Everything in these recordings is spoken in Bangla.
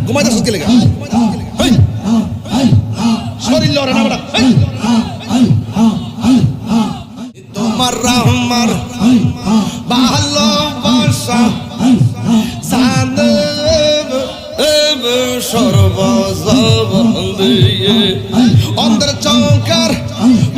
ঘুমাইতে সুখে লেগে শরীর লড়ে না বড় তোমার আমার ভালোবাসা সর্বজবন দিয়ে অন্তর চৌকার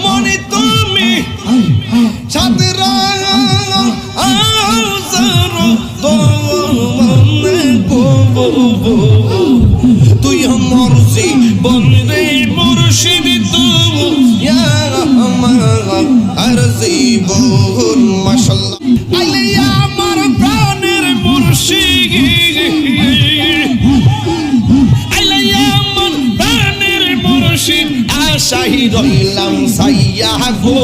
মনে তুমি সাথে তুই মরছি বন্দে মুর্শিদ তুমি আর জীবন মাশাআল্লাহ আইলে আমার প্রাণের মুর্শিদ আইলে আমার প্রাণের মুর্শিদ আশাই রইলাম সাইয়া গো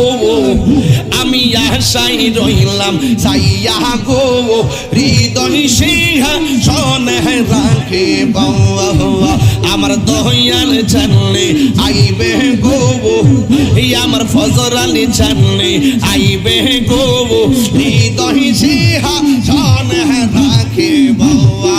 আমি আশাই রইলাম সাইয়া গো হৃদয় সিংহাসনে রাখে বাবা আমার দয়াল জানলে আইবে গো আমার ফজর আলী জানলে আইবে গো হৃদয় সিংহাসনে রাখে বাবা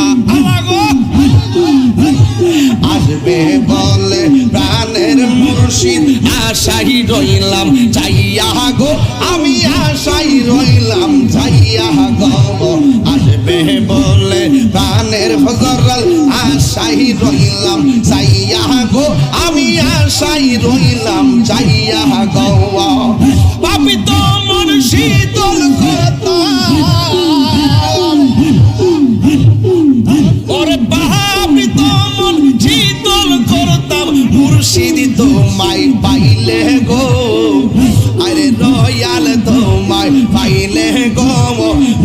আসবে বলে প্রাণের মুর্শিদ আশাই রইলাম চাইয়া গো আমি আশাই রইলাম চাইয়া গো আসবে বলে প্রাণের ফজরাল আশাই রইলাম চাইয়া গো আমি আশাই রইলাম চাইয়া গো পাপি তো মন শীতল কথা ওরে পাপি তো মন শীতল করতাম মুর্শিদ তোমায় পাইলে গো আরে রয়াল তোমায় পাইলে গো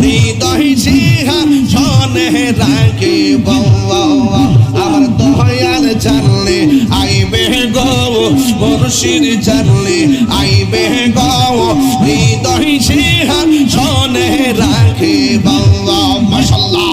হৃদয় সিংহাসনে রাখে বাবা আমার দয়াল জানলে আইবে গো মুর্শিদ জানলে আইবে গো হৃদয় সিংহাসনে রাখে বাবা মাশাআল্লাহ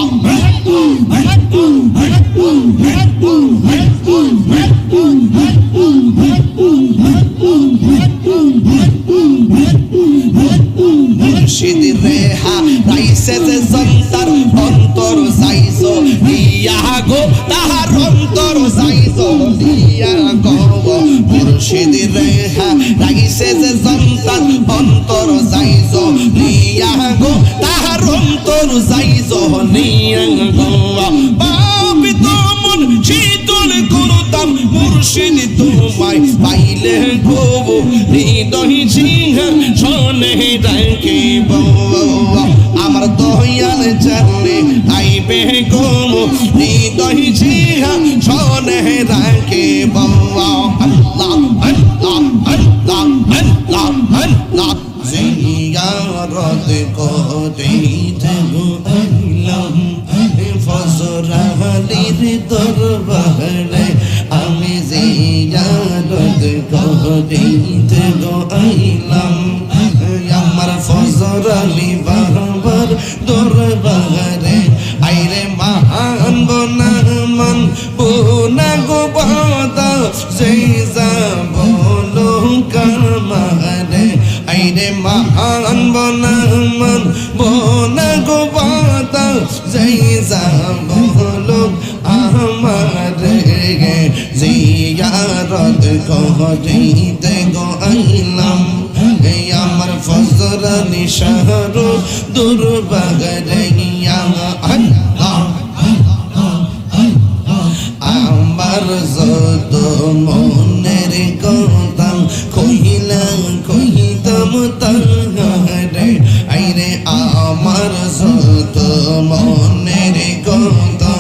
মুর্শিদ রেহা রাইসে যে জন্তর অন্তর যাইছো দিয়া গো তাহার অন্তর যাইছো দিয়া গো মুর্শিদ রেহা রাইসে যে জন্তর অন্তর যাইছো দিয়া গো তাহার অন্তর যাইছো দিয়া গো পাপি তো মন শীতল করতাম মুর্শিদ তোমায় পাইলে গো হৃদয় সিংহাসনে রাখে বাবা আমার দয়াল জানলে আইবে গো হৃদয় সিংহাসনে রাখে বাবা আল্লাহ আল্লাহ আল্লাহ আল্লাহ আল্লাহ জিয়ারত করতে আইলাম ফজর আলীর দরবারে আমি জিয়ারত করতে আইলাম আমার ফজর আলী বাবার দরবারে আইরে মহান বনামন বোনা গো বাদা সেই বলো কামারে আইরে মহান বনামন বোনা গো বাদা সেই বলো আমারে জিয়ারত করতে আইলাম আমার ফজর আলী শহর দুর্বাগরে আমার যত মনের কথা কহিতাম তাহারে আইরে আমার যত মনের কথা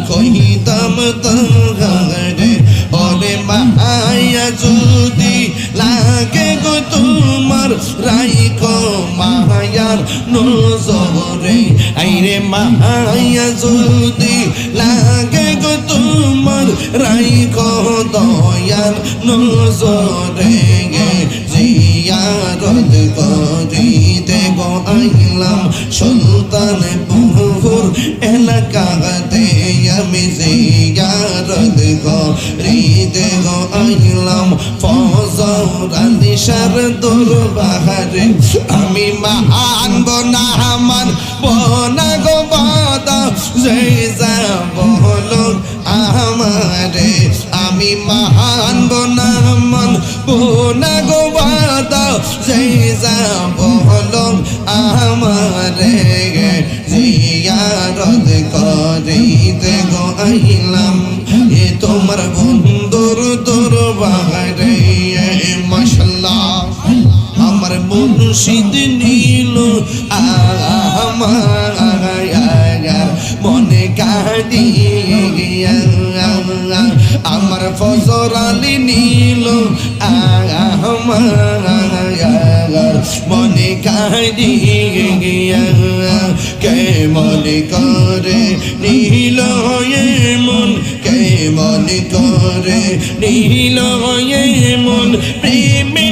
কহিতাম তাহারে ওরে মায়া যদি লাগে গো তোমার রাইখো মায়ার নজরে আইরে মায়া যদি লাগে গো তোমার রাইখো দয়ার নজরে জিয়ারত করিতে গো আইলাম সুলতানপুর এলাকাতে আমি জিয়ারত করিতে গো আইলাম ফজর আলী শাহ দরবারে আমি মানব না মানব না গো বাদ সেই বলো আমারে আমি মানব না মানব না গো বাদা সেই বলো আমারে জিয়ারত করিতে গো আইলাম এ তোমার বন্ধুর দরবারে মাশাআল্লাহ আমার মুর্শিদ নীল আমার মনে কাঁদিয়া আমার ফজর আলী নীল আমার মনে কাঁদিয়া কে মনে করে নীল মন কে মনে করে নীল মন প্রেমে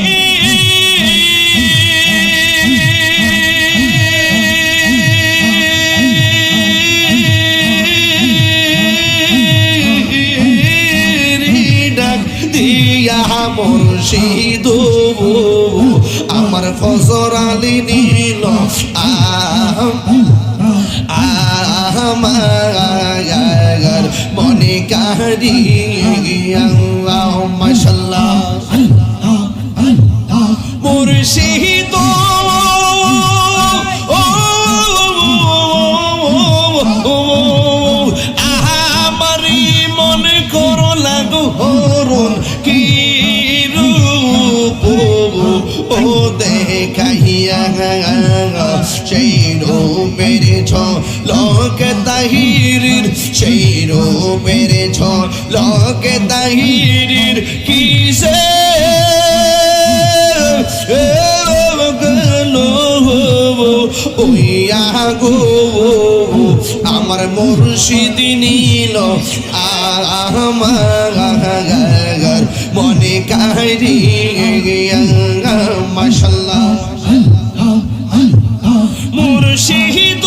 মুর্শিদ আমার ফজর আলী নীল আমার মনে কাঁদিয়া মাশাআল্লাহ মুর্শিদ আমার মনে করো লাগো হরণ কি ও দেখাইয়া সেই রূপের ঝলক তাহিরির সেই রূপের ঝলক তাহিরির কিসে ওইয়া গো আমার মুর্শিদ নীল আমার মনে কাঁদিয়া মাশাআল্লাহ মুর্শিদ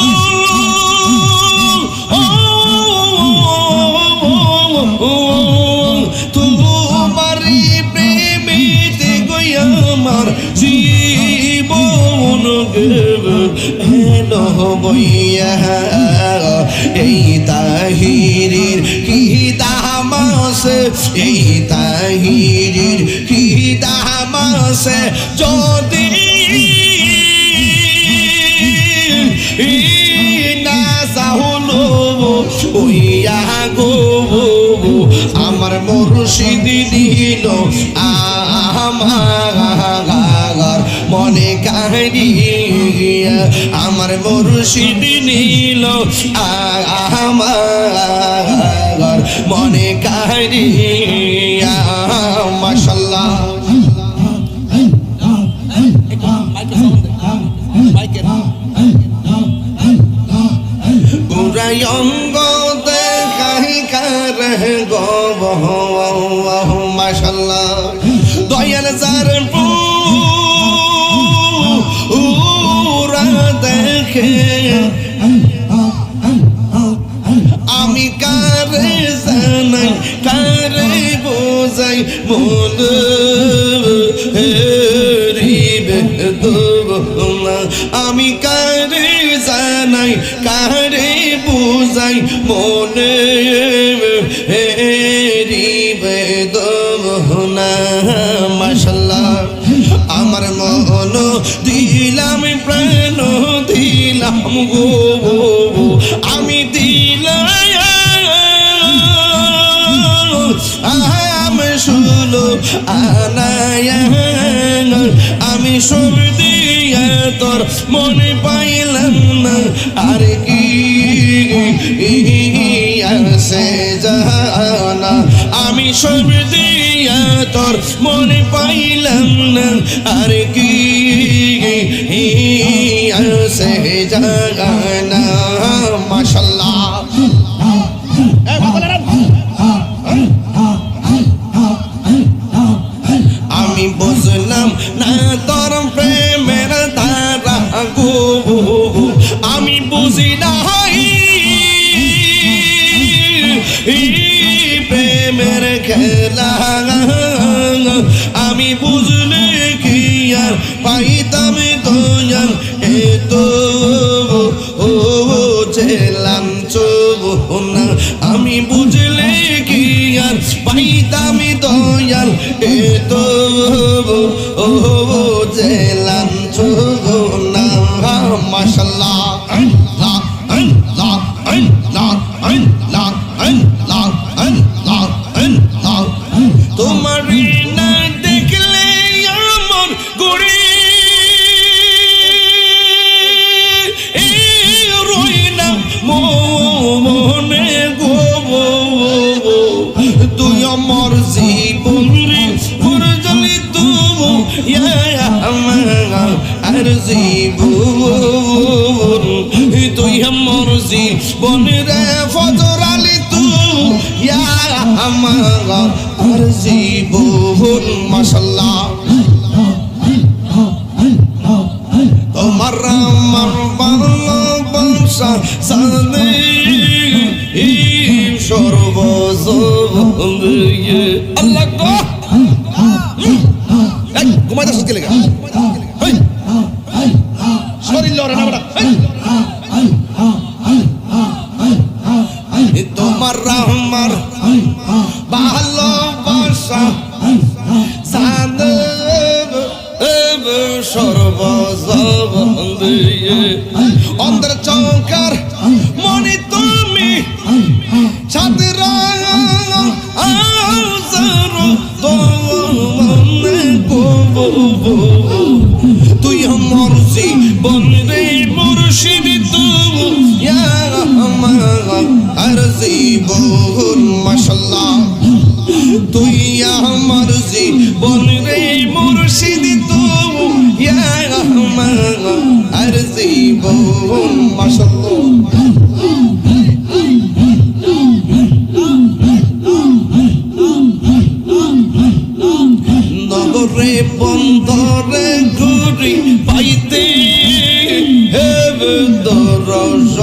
তোমার প্রেমেতে গো আমার জীবন হেলো বইয়া এই তাহিরির কি দাম আছে এই তাহিরির কি দাম আছে যদি না সাহলো ওইয়া গো আমার মুর্শিদ দিল আমার মনে কাঁদিয়া আমার মুর্শিদ নীল আমার মনে কাঁদিয়া মাশাআল্লাহ বুড়াই অঙ্গ দেখাই কার গো মাশাআল্লাহ দয়াল যার পুরা দেখে আমি কারে জানাই কারে বোঝাই মন আমি কারে জানাই কারে বোঝাই মনে বেদনা মাশাআল্লাহ আমার মন দিলাম প্রাণ দিলাম গো আমি দিলাম শুলো আনায়া আমি সব দিয়া তোর মনে পাইলাম না আর কি আছে জানা আমি সব দিয়া তোর মনে পাইলাম না আর কি আছে জানা মাশাআল্লাহ আমি বুঝলাম না তোর প্রেমের ধারা গো আমি বুঝি না প্রেমের খেলা আমি বুঝলে কি আর পাইতাম দয়াল এ তো ও ছিলাম না আমি বুঝলে কি আর পাইতামি দয়াল এ তো ও জেলান না মাশাআল্লাহ আল্লাহ আল্লাহ আল্লাহ আল্লাহ আল্লাহ আল্লাহ আল্লাহ তোমার না দেখলে আমার গড়ি রই না মনে গো তুই আমার জীবন রে পরজলি তুমি আর জীবন তুই আমার জীবন রে ফজর আলী তুই আমার আর জীবন মাশাআল্লাহ তোমার আমার ভালোবাসা সাদে সর্বজীবন আল্লাহ গো এই ঘুমাইতে সুতি লাগা এই শরীর লড়ে না বড় এই তোমার আমার ভালোবাসা সাদে সর্বজীবন অন্তর চৌকার মনে তুমি সাথে তুই আমার জীবন রে মুর্শিদ তুমি আর জীবন মাশাআল্লাহ তুই আমার জীবন রে মুর্শিদ তুমি আর জীবন মাশাআল্লাহ নগরে বন্দরে ঘুরি পাইতে হে দরজ